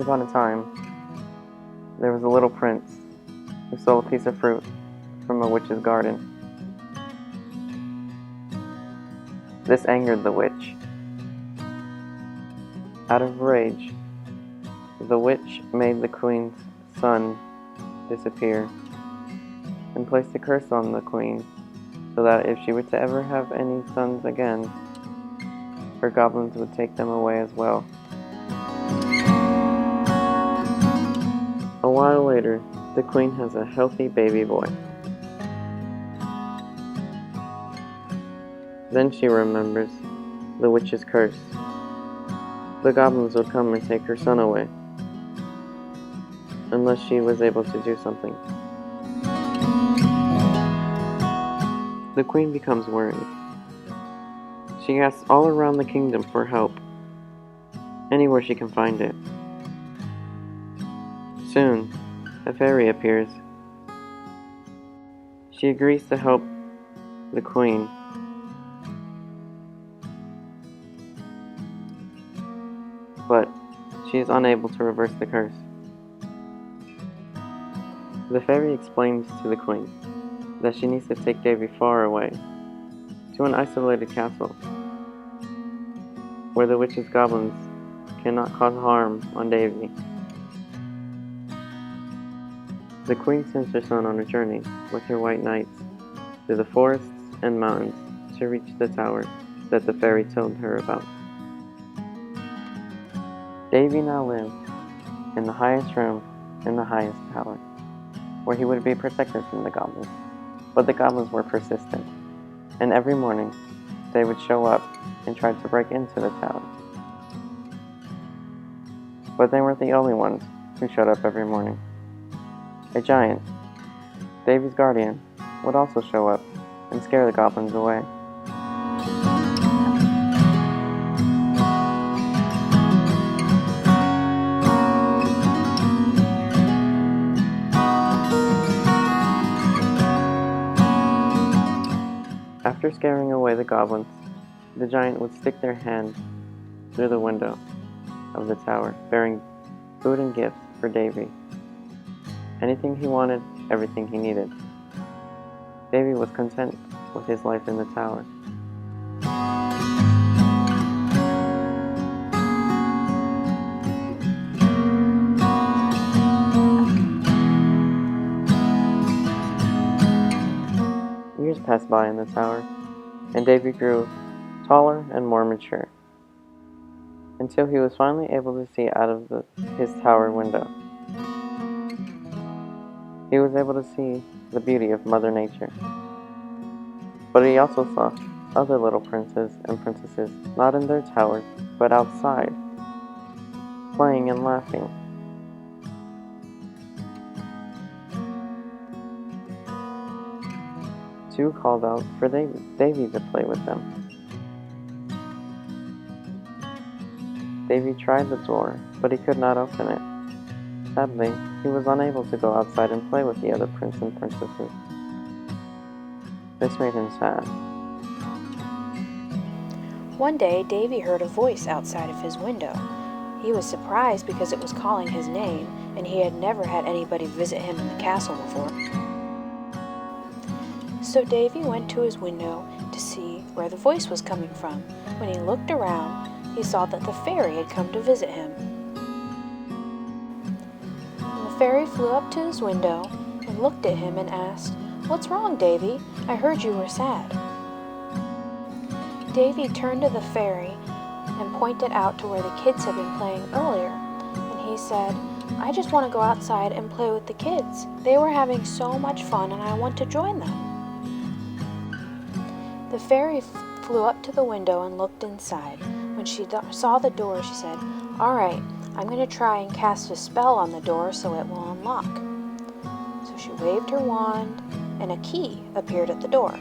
upon a time, there was a little prince who stole a piece of fruit from a witch's garden. This angered the witch. Out of rage, the witch made the queen's son disappear and placed a curse on the queen so that if she were to ever have any sons again, her goblins would take them away as well. A while later, the queen has a healthy baby boy. Then she remembers the witch's curse. The goblins would come and take her son away, unless she was able to do something. The queen becomes worried. She asks all around the kingdom for help, anywhere she can find it. Soon, a fairy appears. She agrees to help the queen. But she is unable to reverse the curse. The fairy explains to the queen that she needs to take Davy far away, to an isolated castle, where the witch's goblins cannot cause harm on Davy. The queen sends her son on a journey with her white knights through the forests and mountains to reach the tower that the fairy told her about. Davy now lived in the highest room in the highest tower, where he would be protected from the goblins. But the goblins were persistent, and every morning they would show up and try to break into the tower. But they weren't the only ones who showed up every morning. A giant, Davy's guardian, would also show up and scare the goblins away. After scaring away the goblins, the giant would stick their hand through the window of the tower, bearing food and gifts for Davy. Anything he wanted, everything he needed. Davy was content with his life in the tower. Years passed by in the tower, and Davy grew taller and more mature, until he was finally able to see out of his tower window. He was able to see the beauty of Mother Nature. But he also saw other little princes and princesses, not in their towers, but outside, playing and laughing. Two called out for Davy to play with them. Davy tried the door, but he could not open it. Sadly, he was unable to go outside and play with the other prince and princesses. This made him sad. One day, Davy heard a voice outside of his window. He was surprised because it was calling his name, and he had never had anybody visit him in the castle before. So Davy went to his window to see where the voice was coming from. When he looked around, he saw that the fairy had come to visit him. And the fairy flew up to his window and looked at him and asked, "What's wrong, Davy? I heard you were sad." Davy turned to the fairy and pointed out to where the kids had been playing earlier, and he said, "I just want to go outside and play with the kids. They were having so much fun and I want to join them." The fairy flew up to the window and looked inside. When she saw the door, she said, "All right, I'm going to try and cast a spell on the door so it will unlock." So she waved her wand, and a key appeared at the door.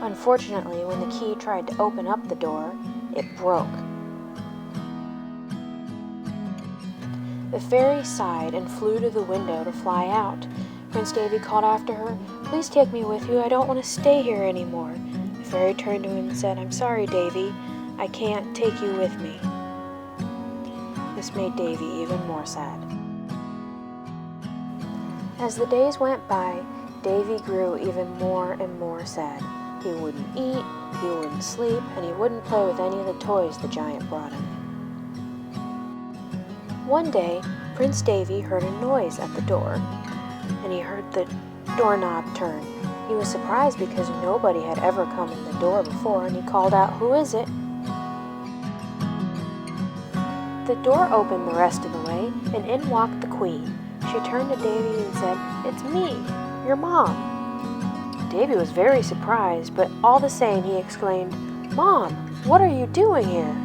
Unfortunately, when the key tried to open up the door, it broke. The fairy sighed and flew to the window to fly out. Prince Davy called after her, "Please take me with you. I don't want to stay here anymore." The The fairy turned to him and said, "I'm sorry, Davy. I can't take you with me." This made Davy even more sad. As the days went by, Davy grew even more and more sad. He wouldn't eat, he wouldn't sleep, and he wouldn't play with any of the toys the giant brought him. One day, Prince Davy heard a noise at the door, and he heard the doorknob turn. He was surprised because nobody had ever come in the door before, and he called out, "Who is it?" The door opened the rest of the way, and in walked the Queen. She turned to Davy and said, "It's me, your mom." Davy was very surprised, but all the same he exclaimed, "Mom, what are you doing here?"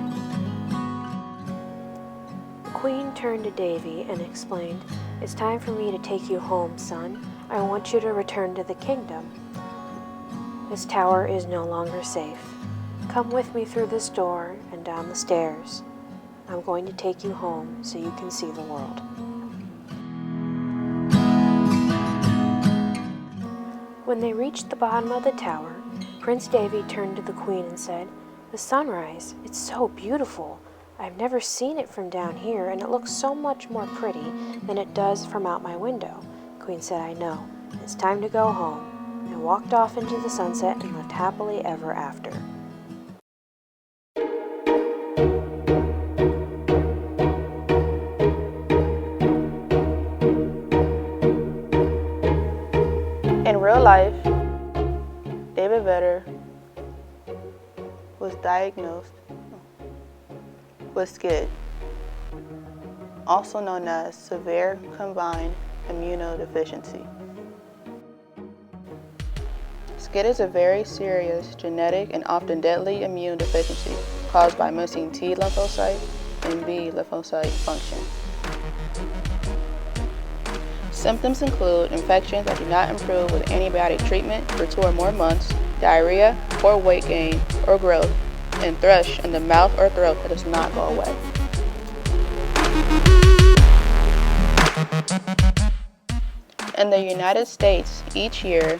The Queen turned to Davy and explained, "It's time for me to take you home, son. I want you to return to the kingdom. This tower is no longer safe. Come with me through this door and down the stairs. I'm going to take you home so you can see the world." When they reached the bottom of the tower, Prince Davy turned to the Queen and said, "The sunrise, it's so beautiful. I've never seen it from down here, and it looks so much more pretty than it does from out my window." The Queen said, "I know. It's time to go home," and walked off into the sunset and lived happily ever after. In real life, David Vedder was diagnosed with SCID, also known as severe combined immunodeficiency. SCID is a very serious genetic and often deadly immune deficiency caused by missing T lymphocyte and B lymphocyte function. Symptoms include infections that do not improve with antibiotic treatment for 2 or more months, diarrhea or weight gain or growth, and thrush in the mouth or throat that does not go away. In the United States, each year,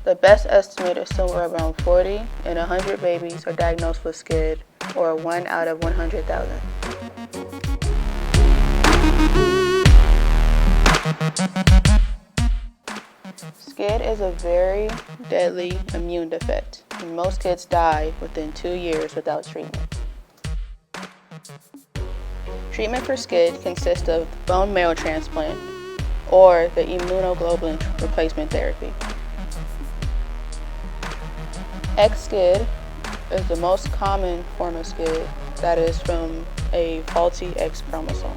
the best estimate is somewhere around 40 and 100 babies are diagnosed with SCID, or 1 out of 100,000. SCID is a very deadly immune defect, and most kids die within 2 years without treatment. Treatment for SCID consists of bone marrow transplant or the immunoglobulin replacement therapy. SCID is the most common form of SCID that is from a faulty X chromosome.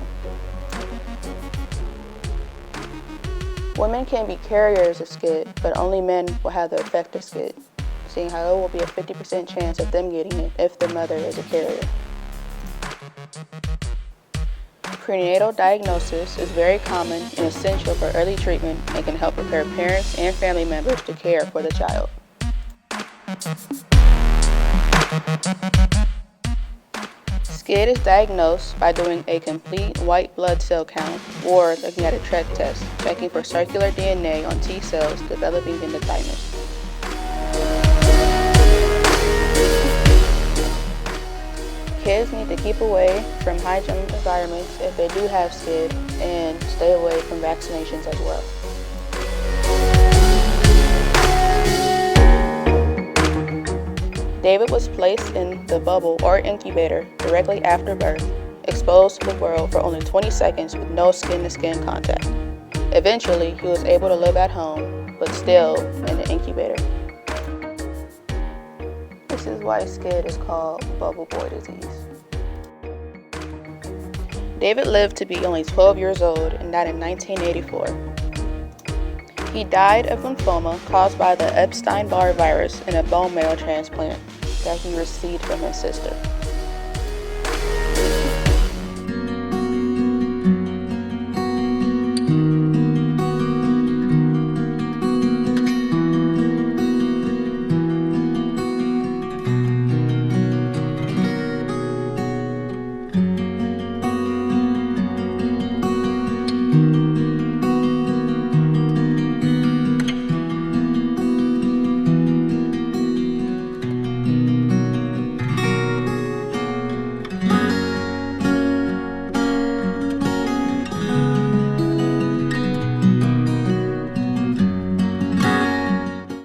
Women can be carriers of SCID, but only men will have the effect of SCID, seeing how there will be a 50% chance of them getting it if the mother is a carrier. Prenatal diagnosis is very common and essential for early treatment and can help prepare parents and family members to care for the child. SCID is diagnosed by doing a complete white blood cell count or looking at a TREC test, checking for circular DNA on T cells developing in the thymus. Kids need to keep away from hygiene environments if they do have SCID and stay away from vaccinations as well. David was placed in the bubble or incubator directly after birth, exposed to the world for only 20 seconds with no skin-to-skin contact. Eventually, he was able to live at home, but still in the incubator. This is why SCID is called bubble boy disease. David lived to be only 12 years old and died in 1984. He died of lymphoma caused by the Epstein-Barr virus in a bone marrow transplant that he received from his sister.